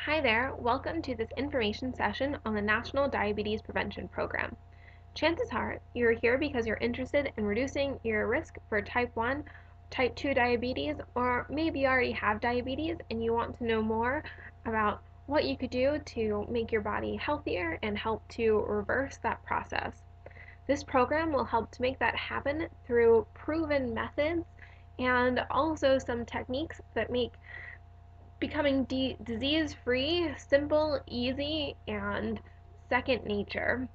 Hi there, welcome to this information session on the National Diabetes Prevention Program. Chances are you're here because you're interested in reducing your risk for type 1, type 2 diabetes, or maybe you already have diabetes and you want to know more about what you could do to make your body healthier and help to reverse that process. This program will help to make that happen through proven methods and also some techniques that make becoming disease-free, simple, easy, and second nature.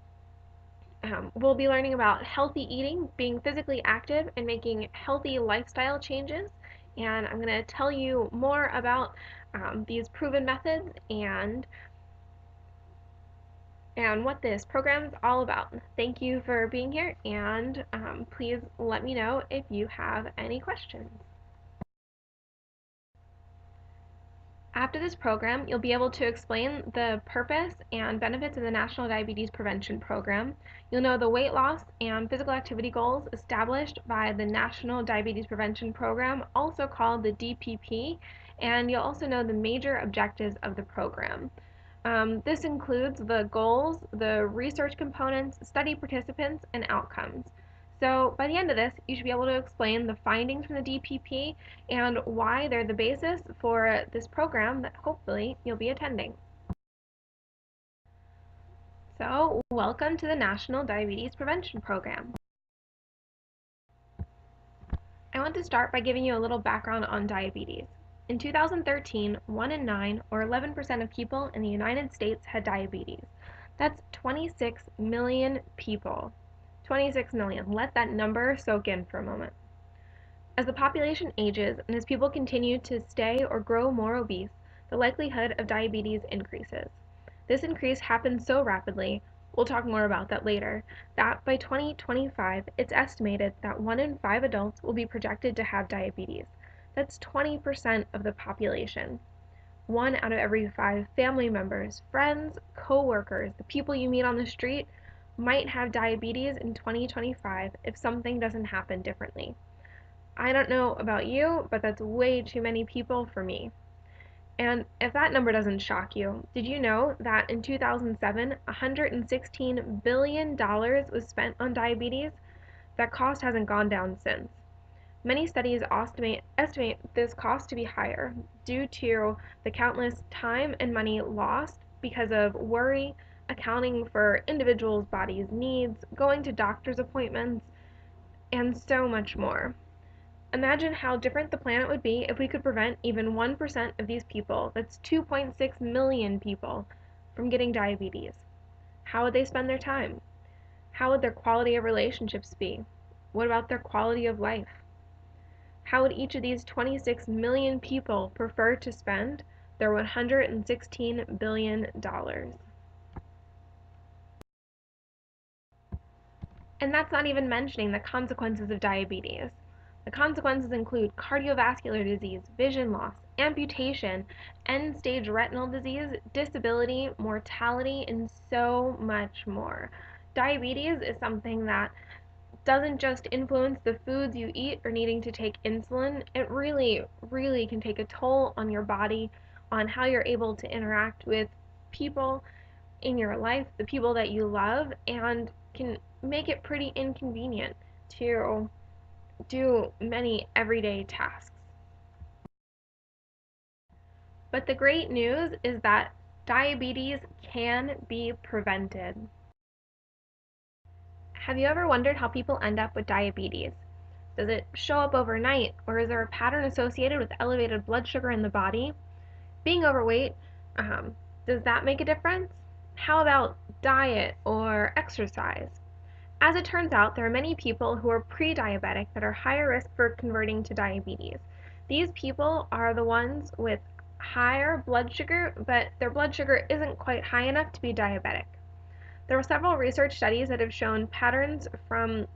We'll be learning about healthy eating, being physically active, and making healthy lifestyle changes. And I'm going to tell you more about these proven methods and what this program is all about. Thank you for being here, and please let me know if you have any questions. After this program, you'll be able to explain the purpose and benefits of the National Diabetes Prevention Program. You'll know the weight loss and physical activity goals established by the National Diabetes Prevention Program, also called the DPP, and you'll also know the major objectives of the program. This includes the goals, the research components, study participants, and outcomes. So by the end of this, you should be able to explain the findings from the DPP and why they're the basis for this program that hopefully you'll be attending. So welcome to the National Diabetes Prevention Program. I want to start by giving you a little background on diabetes. In 2013, 1 in 9, or 11% of people in the United States had diabetes. That's 26 million people. 26 million. Let that number soak in for a moment. As the population ages and as people continue to stay or grow more obese, the likelihood of diabetes increases. This increase happens so rapidly, we'll talk more about that later, that by 2025 it's estimated that 1 in 5 adults will be projected to have diabetes. That's 20% of the population. 1 out of every 5 family members, friends, co-workers, the people you meet on the street might have diabetes in 2025 if something doesn't happen differently. I don't know about you, but that's way too many people for me. And if that number doesn't shock you, did you know that in 2007, $116 billion was spent on diabetes? That cost hasn't gone down since. Many studies estimate this cost to be higher due to the countless time and money lost because of worry, accounting for individuals' bodies' needs, going to doctor's appointments, and so much more. Imagine how different the planet would be if we could prevent even 1% of these people, that's 2.6 million people, from getting diabetes. How would they spend their time? How would their quality of relationships be? What about their quality of life? How would each of these 26 million people prefer to spend their $116 billion? And that's not even mentioning the consequences of diabetes. The consequences include cardiovascular disease, vision loss, amputation, end-stage retinal disease, disability, mortality, and so much more. Diabetes is something that doesn't just influence the foods you eat or needing to take insulin. It really, really can take a toll on your body, on how you're able to interact with people in your life, the people that you love, and can make it pretty inconvenient to do many everyday tasks. But the great news is that diabetes can be prevented. Have you ever wondered how people end up with diabetes? Does it show up overnight, or is there a pattern associated with elevated blood sugar in the body? Being overweight, does that make a difference? How about diet or exercise? As it turns out, there are many people who are pre-diabetic that are higher risk for converting to diabetes. These people are the ones with higher blood sugar, but their blood sugar isn't quite high enough to be diabetic. There are several research studies that have shown patterns from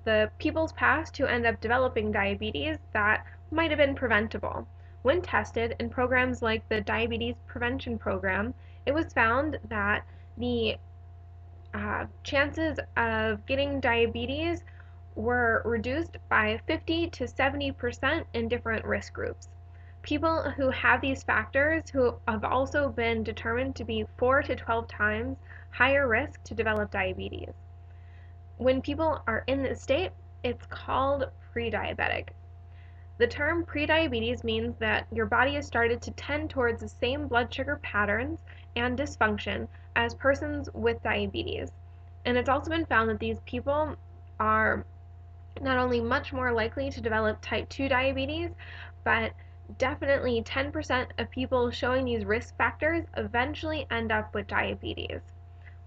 the people's past who end up developing diabetes that might have been preventable. When tested in programs like the Diabetes Prevention Program, it was found that the chances of getting diabetes were reduced by 50 to 70% in different risk groups. People who have these factors who have also been determined to be 4 to 12 times higher risk to develop diabetes. When people are in this state, it's called pre-diabetic. The term prediabetes means that your body has started to tend towards the same blood sugar patterns and dysfunction as persons with diabetes. And it's also been found that these people are not only much more likely to develop type 2 diabetes, but definitely 10% of people showing these risk factors eventually end up with diabetes.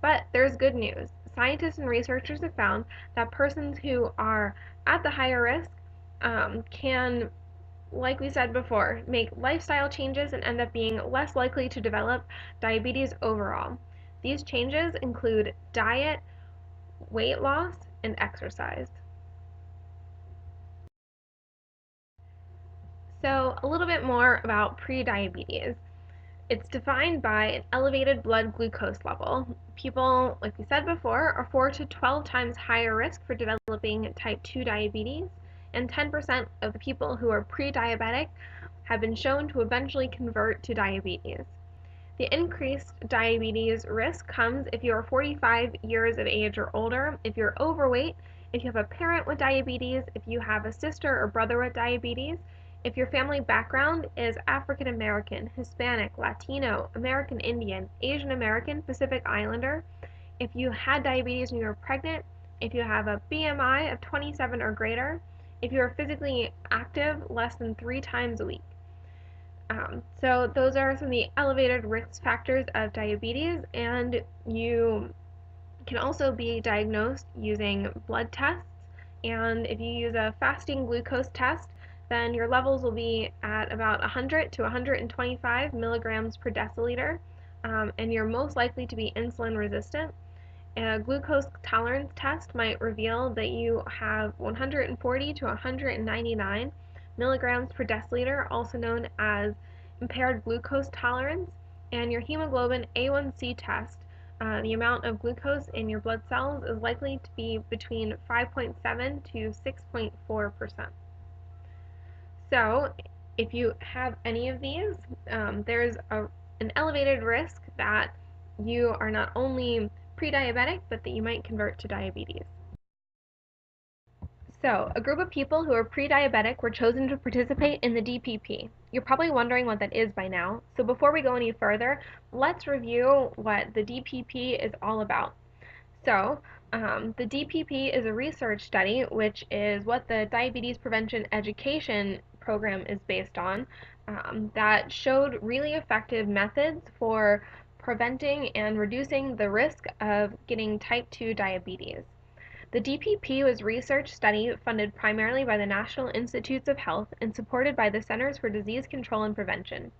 But there's good news. Scientists and researchers have found that persons who are at the higher risk can, like we said before, make lifestyle changes and end up being less likely to develop diabetes overall. These changes include diet, weight loss, and exercise. So, a little bit more about prediabetes. It's defined by an elevated blood glucose level. People, like we said before, are 4 to 12 times higher risk for developing type 2 diabetes, and 10% of the people who are pre-diabetic have been shown to eventually convert to diabetes. The increased diabetes risk comes if you are 45 years of age or older, if you're overweight, if you have a parent with diabetes, if you have a sister or brother with diabetes, if your family background is African American, Hispanic, Latino, American Indian, Asian American, Pacific Islander, if you had diabetes when you were pregnant, if you have a BMI of 27 or greater, if you are physically active less than 3 times a week. So those are some of the elevated risk factors of diabetes, and you can also be diagnosed using blood tests. And if you use a fasting glucose test, then your levels will be at about 100 to 125 milligrams per deciliter, and you're most likely to be insulin resistant. A glucose tolerance test might reveal that you have 140 to 199 milligrams per deciliter, also known as impaired glucose tolerance, and your hemoglobin A1C test, the amount of glucose in your blood cells is likely to be between 5.7 to 6.4%. So, if you have any of these, there's an elevated risk that you are not only pre-diabetic, but that you might convert to diabetes. So, a group of people who are pre-diabetic were chosen to participate in the DPP. You're probably wondering what that is by now. So before we go any further, let's review what the DPP is all about. So, the DPP is a research study, which is what the Diabetes Prevention Education Program is based on, that showed really effective methods for preventing and reducing the risk of getting type 2 diabetes. The DPP was a research study funded primarily by the National Institutes of Health and supported by the Centers for Disease Control and Prevention.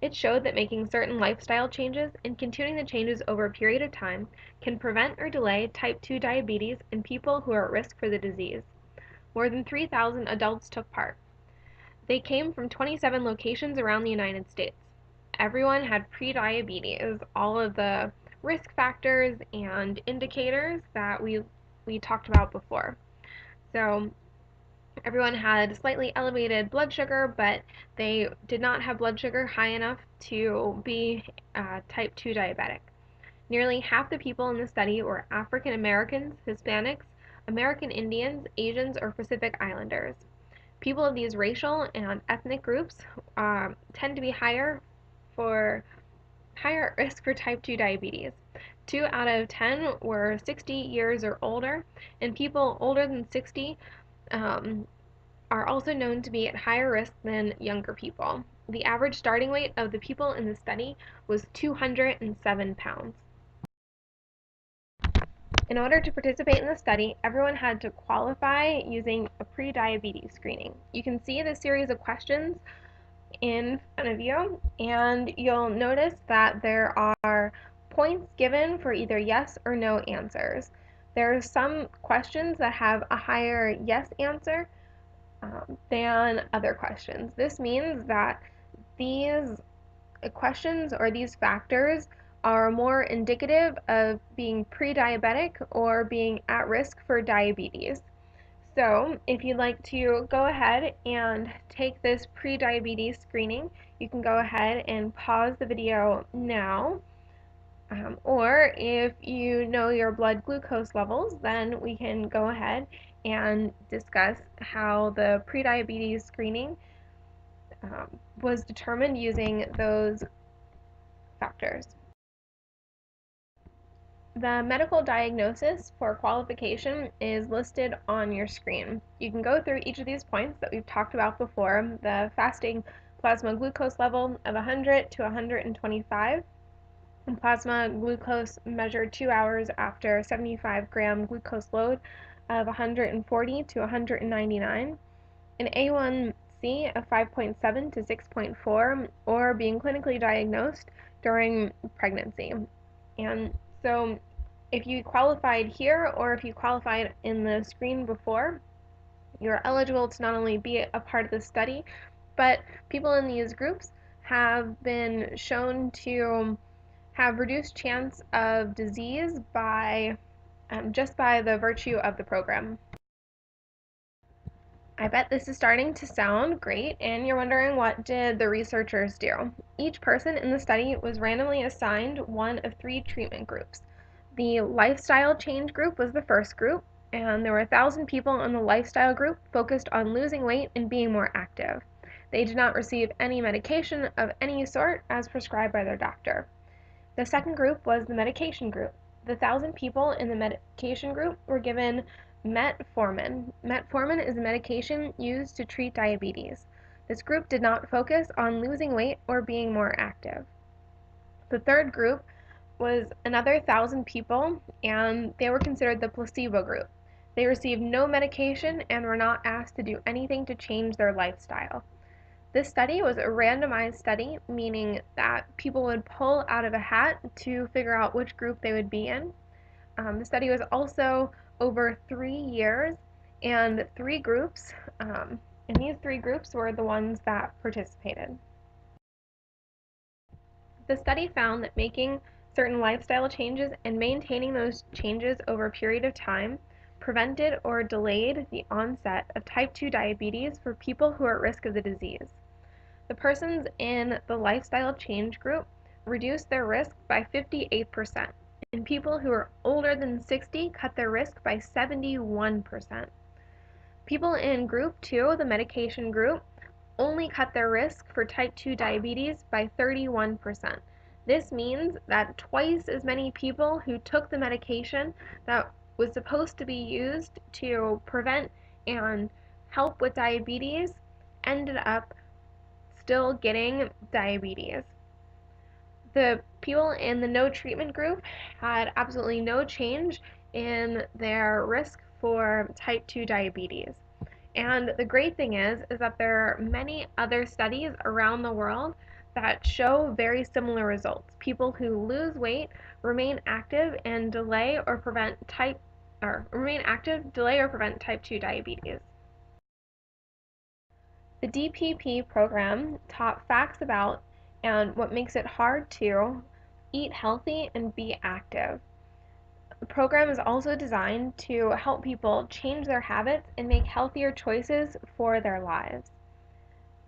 It showed that making certain lifestyle changes and continuing the changes over a period of time can prevent or delay type 2 diabetes in people who are at risk for the disease. More than 3,000 adults took part. They came from 27 locations around the United States. Everyone had prediabetes, all of the risk factors and indicators that we talked about before. So everyone had slightly elevated blood sugar, but they did not have blood sugar high enough to be type 2 diabetic. Nearly half the people in the study were African Americans, Hispanics, American Indians, Asians, or Pacific Islanders. People of these racial and ethnic groups tend to be for higher at risk for type 2 diabetes. 2 out of 10 were 60 years or older, and people older than 60 um, are also known to be at higher risk than younger people. The average starting weight of the people in the study was 207 pounds. In order to participate in the study, everyone had to qualify using a pre-diabetes screening. You can see the series of questions in front of you, and you'll notice that there are points given for either yes or no answers. There are some questions that have a higher yes answer than other questions. This means that these questions or these factors are more indicative of being pre-diabetic or being at risk for diabetes. So, if you'd like to go ahead and take this pre-diabetes screening, you can go ahead and pause the video now. Or if you know your blood glucose levels, then we can go ahead and discuss how the pre-diabetes screening was determined using those factors. The medical diagnosis for qualification is listed on your screen. You can go through each of these points that we've talked about before, the fasting plasma glucose level of 100 to 125, and plasma glucose measured 2 hours after 75-gram glucose load of 140 to 199, an A1C of 5.7 to 6.4, or being clinically diagnosed during pregnancy. And so if you qualified here or if you qualified in the screen before, you're eligible to not only be a part of the study, but people in these groups have been shown to have reduced chance of disease by just by the virtue of the program. I bet this is starting to sound great, and you're wondering, what did the researchers do? Each person in the study was randomly assigned one of 3 treatment groups. The lifestyle change group was the first group, and there were 1,000 people in the lifestyle group focused on losing weight and being more active. They did not receive any medication of any sort as prescribed by their doctor. The second group was the medication group. The 1,000 people in the medication group were given metformin. Metformin is a medication used to treat diabetes. This group did not focus on losing weight or being more active. The third group was another 1,000 people, and they were considered the placebo group. They received no medication and were not asked to do anything to change their lifestyle. This study was a randomized study, meaning that people would pull out of a hat to figure out which group they would be in. The study was also over 3 years and 3 groups, and these 3 groups were the ones that participated. The study found that making certain lifestyle changes and maintaining those changes over a period of time prevented or delayed the onset of type 2 diabetes for people who are at risk of the disease. The persons in the lifestyle change group reduced their risk by 58%, and people who are older than 60 cut their risk by 71%. People in group 2, the medication group, only cut their risk for type 2 diabetes by 31%. This means that twice as many people who took the medication that was supposed to be used to prevent and help with diabetes ended up still getting diabetes. The people in the no treatment group had absolutely no change in their risk for type 2 diabetes. And the great thing is that there are many other studies around the world that show very similar results. People who lose weight remain active and delay or prevent type 2 diabetes. The DPP program taught facts about and what makes it hard to eat healthy and be active. The program is also designed to help people change their habits and make healthier choices for their lives.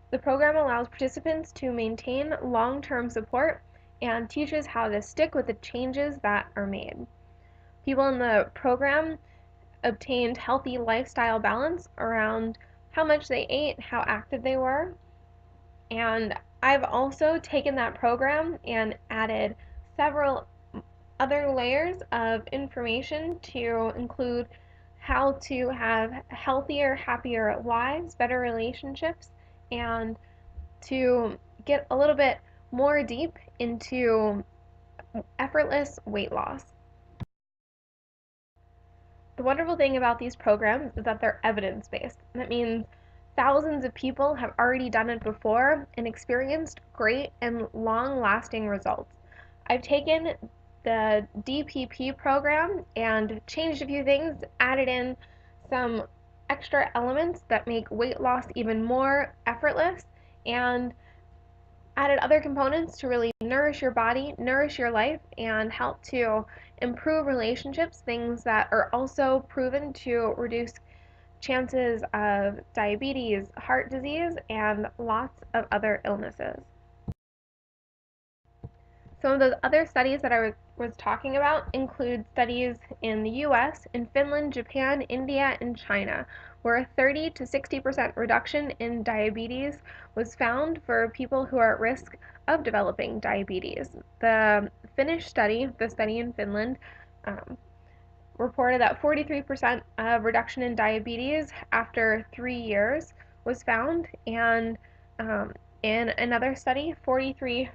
The program allows participants to maintain long-term support and teaches how to stick with the changes that are made. People in the program obtained healthy lifestyle balance around how much they ate, how active they were, and I've also taken that program and added several other layers of information to include how to have healthier, happier lives, better relationships, and to get a little bit more deep into effortless weight loss. The wonderful thing about these programs is that they're evidence-based. That means thousands of people have already done it before and experienced great and long-lasting results. I've taken the DPP program and changed a few things, added in some extra elements that make weight loss even more effortless, and added other components to really nourish your body, nourish your life, and help to improve relationships, things that are also proven to reduce chances of diabetes, heart disease, and lots of other illnesses. Some of those other studies that I was talking about include studies in the US, in Finland, Japan, India, and China, where a 30 to 60% reduction in diabetes was found for people who are at risk of developing diabetes. The Finnish study, the study in Finland, um, reported that 43% of reduction in diabetes after 3 years was found, and in another study, 43%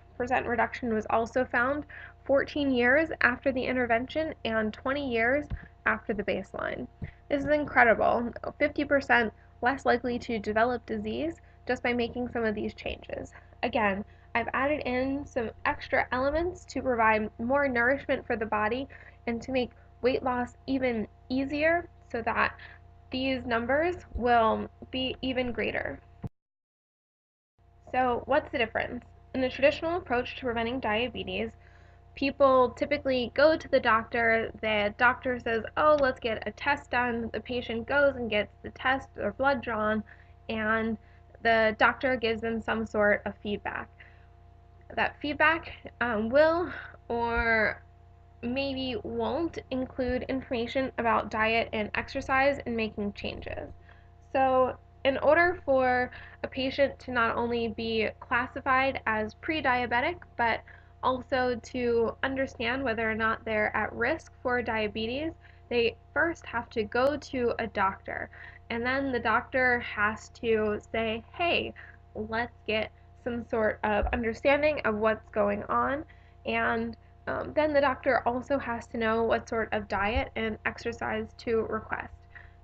reduction was also found 14 years after the intervention and 20 years after the baseline. This is incredible. 50% less likely to develop disease just by making some of these changes. Again, I've added in some extra elements to provide more nourishment for the body and to make weight loss even easier so that these numbers will be even greater. So, what's the difference? In the traditional approach to preventing diabetes, people typically go to the doctor. The doctor says, "Oh, let's get a test done." The patient goes and gets the test or blood drawn, and the doctor gives them some sort of feedback. That feedback will or maybe won't include information about diet and exercise and making changes. So, in order for a patient to not only be classified as pre-diabetic, but also to understand whether or not they're at risk for diabetes, they first have to go to a doctor. And then the doctor has to say, hey, let's get some sort of understanding of what's going on. And then the doctor also has to know what sort of diet and exercise to request.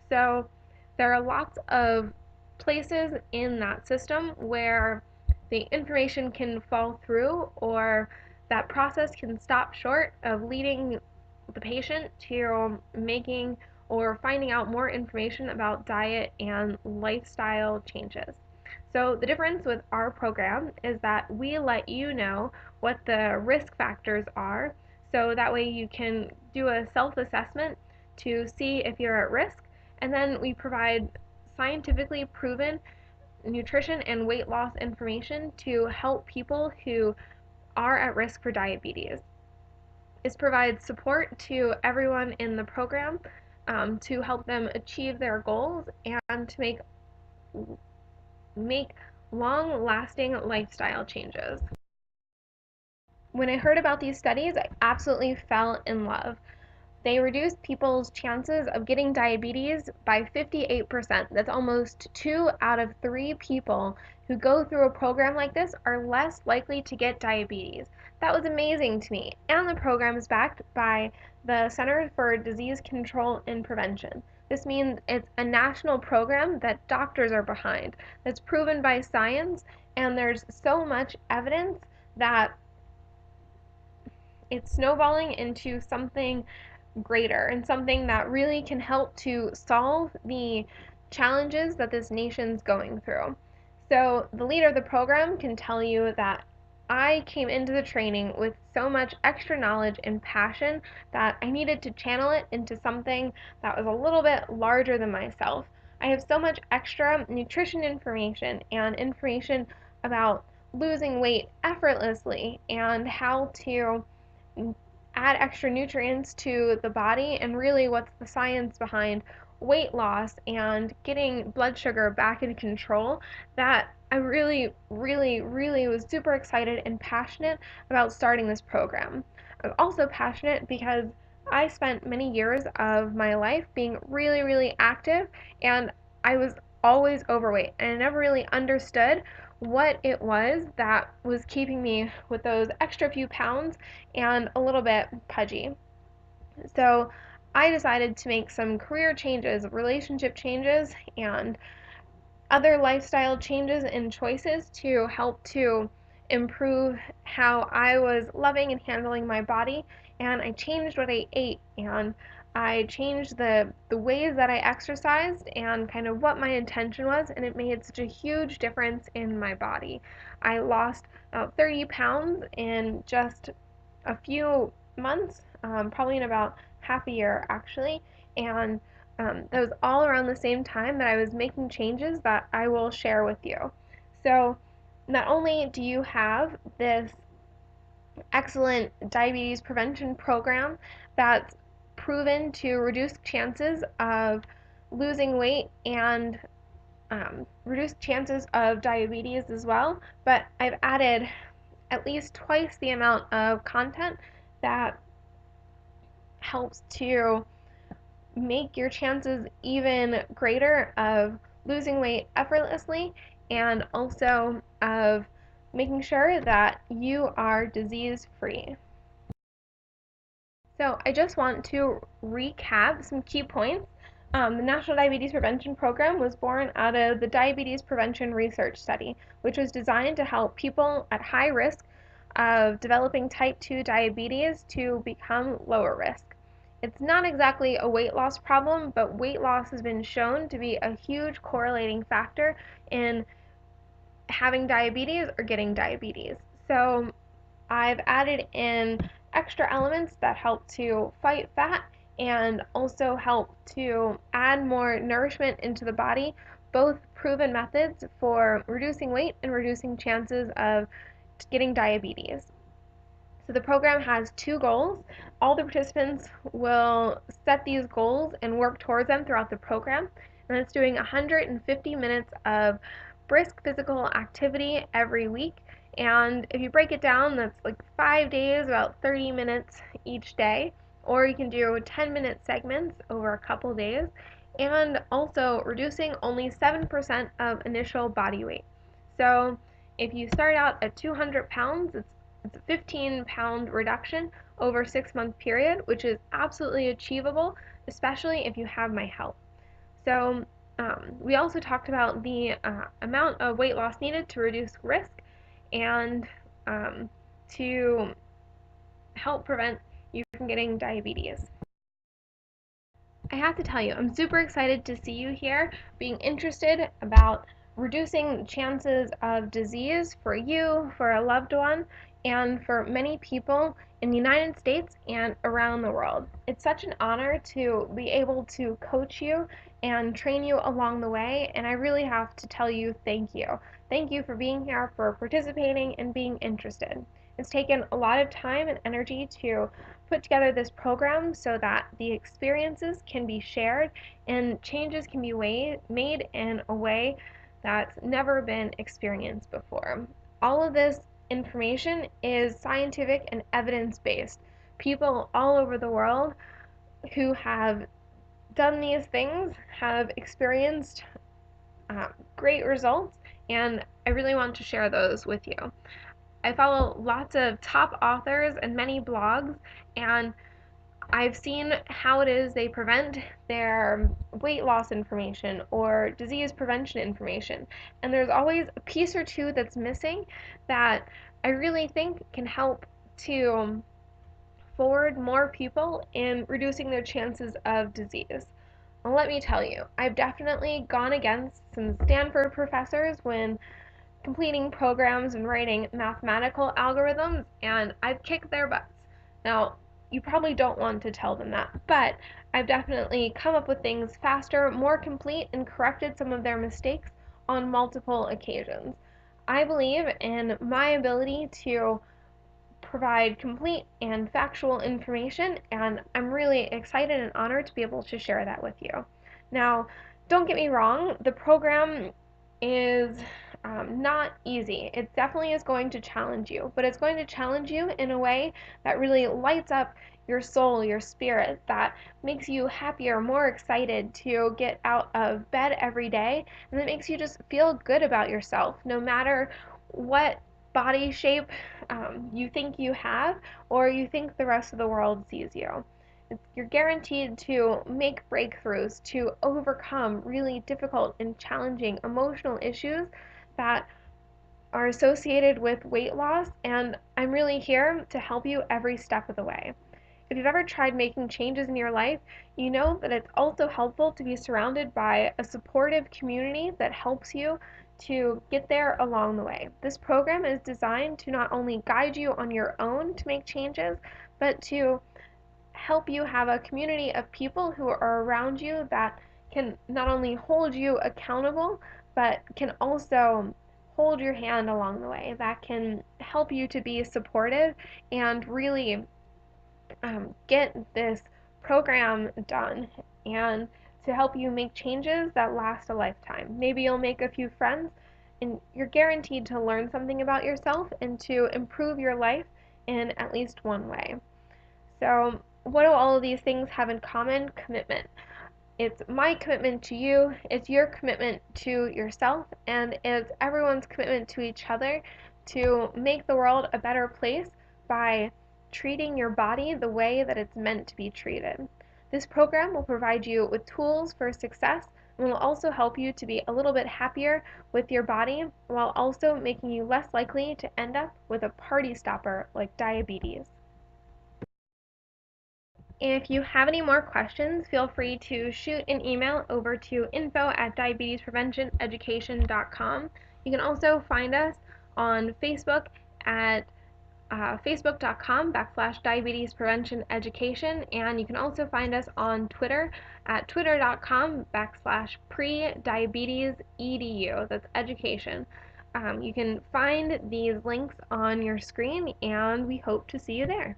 So there are lots of places in that system where the information can fall through or that process can stop short of leading the patient to making or finding out more information about diet and lifestyle changes. So the difference with our program is that we let you know what the risk factors are, so that way you can do a self-assessment to see if you're at risk, and then we provide scientifically proven nutrition and weight loss information to help people who are at risk for diabetes. This provides support to everyone in the program to help them achieve their goals and to make long-lasting lifestyle changes. When I heard about these studies, I absolutely fell in love. They reduced people's chances of getting diabetes by 58%. That's almost 2 out of 3 people who go through a program like this are less likely to get diabetes. That was amazing to me. And the program is backed by the Center for Disease Control and Prevention. This means it's a national program that doctors are behind, that's proven by science, and there's so much evidence that it's snowballing into something greater and something that really can help to solve the challenges that this nation's going through. So, the leader of the program can tell you that I came into the training with so much extra knowledge and passion that I needed to channel it into something that was a little bit larger than myself. I have so much extra nutrition information and information about losing weight effortlessly and how to add extra nutrients to the body and really what's the science behind weight loss and getting blood sugar back in control that I really was super excited and passionate about starting this program. I'm also passionate because I spent many years of my life being really active, and I was always overweight and I never really understood what it was that was keeping me with those extra few pounds and a little bit pudgy. So I decided to make some career changes, relationship changes, and other lifestyle changes and choices to help to improve how I was loving and handling my body. And I changed what I ate, and I changed the ways that I exercised and kind of what my intention was, and it made such a huge difference in my body. I lost about 30 pounds in just a few months, probably in about half a year actually, and that was all around the same time that I was making changes that I will share with you. So, not only do you have this excellent diabetes prevention program that's proven to reduce chances of losing weight and reduce chances of diabetes as well, but I've added at least twice the amount of content that helps to make your chances even greater of losing weight effortlessly and also of making sure that you are disease free. So I just want to recap some key points. The National Diabetes Prevention Program was born out of the Diabetes Prevention Research Study, which was designed to help people at high risk of developing type 2 diabetes to become lower risk. It's not exactly a weight loss problem, but weight loss has been shown to be a huge correlating factor in having diabetes or getting diabetes. So I've added in extra elements that help to fight fat and also help to add more nourishment into the body, both proven methods for reducing weight and reducing chances of getting diabetes. So the program has two goals. All the participants will set these goals and work towards them throughout the program. And it's doing 150 minutes of brisk physical activity every week. And if you break it down, that's like 5 days, about 30 minutes each day. Or you can do 10-minute segments over a couple days. And also reducing only 7% of initial body weight. So if you start out at 200 pounds, it's a 15-pound reduction over a 6-month period, which is absolutely achievable, especially if you have my help. So we also talked about the amount of weight loss needed to reduce risk and to help prevent you from getting diabetes. I have to tell you, I'm super excited to see you here being interested about reducing chances of disease for you, for a loved one, and for many people in the United States and around the world. It's such an honor to be able to coach you and train you along the way, and I really have to tell you thank you. Thank you for being here, for participating, and being interested. It's taken a lot of time and energy to put together this program so that the experiences can be shared and changes can be made in a way that's never been experienced before. All of this information is scientific and evidence based. People all over the world who have done these things have experienced great results, and I really want to share those with you. I follow lots of top authors and many blogs, and I've seen how it is they prevent their weight loss information or disease prevention information. And there's always a piece or two that's missing that I really think can help to forward more people in reducing their chances of disease. And let me tell you, I've definitely gone against some Stanford professors when completing programs and writing mathematical algorithms, and I've kicked their butts. Now, you probably don't want to tell them that, but I've definitely come up with things faster, more complete, and corrected some of their mistakes on multiple occasions. I believe in my ability to provide complete and factual information, and I'm really excited and honored to be able to share that with you. Now, don't get me wrong, the program is not easy. It definitely is going to challenge you, but it's going to challenge you in a way that really lights up your soul, your spirit, that makes you happier, more excited to get out of bed every day, and that makes you just feel good about yourself, no matter what body shape you think you have or you think the rest of the world sees you. You're guaranteed to make breakthroughs to overcome really difficult and challenging emotional issues that are associated with weight loss, and I'm really here to help you every step of the way. If you've ever tried making changes in your life, you know that it's also helpful to be surrounded by a supportive community that helps you to get there along the way. This program is designed to not only guide you on your own to make changes, but to help you have a community of people who are around you that can not only hold you accountable, but can also hold your hand along the way, that can help you to be supportive and really get this program done and to help you make changes that last a lifetime. Maybe you'll make a few friends and you're guaranteed to learn something about yourself and to improve your life in at least one way. So, what do all of these things have in common? Commitment. It's my commitment to you, it's your commitment to yourself, and it's everyone's commitment to each other to make the world a better place by treating your body the way that it's meant to be treated. This program will provide you with tools for success and will also help you to be a little bit happier with your body while also making you less likely to end up with a party stopper like diabetes. If you have any more questions, feel free to shoot an email over to info@diabetespreventioneducation.com. You can also find us on Facebook at facebook.com/diabetes prevention education, and you can also find us on Twitter at twitter.com/pre-diabetes edu. That's education. You can find these links on your screen, and we hope to see you there.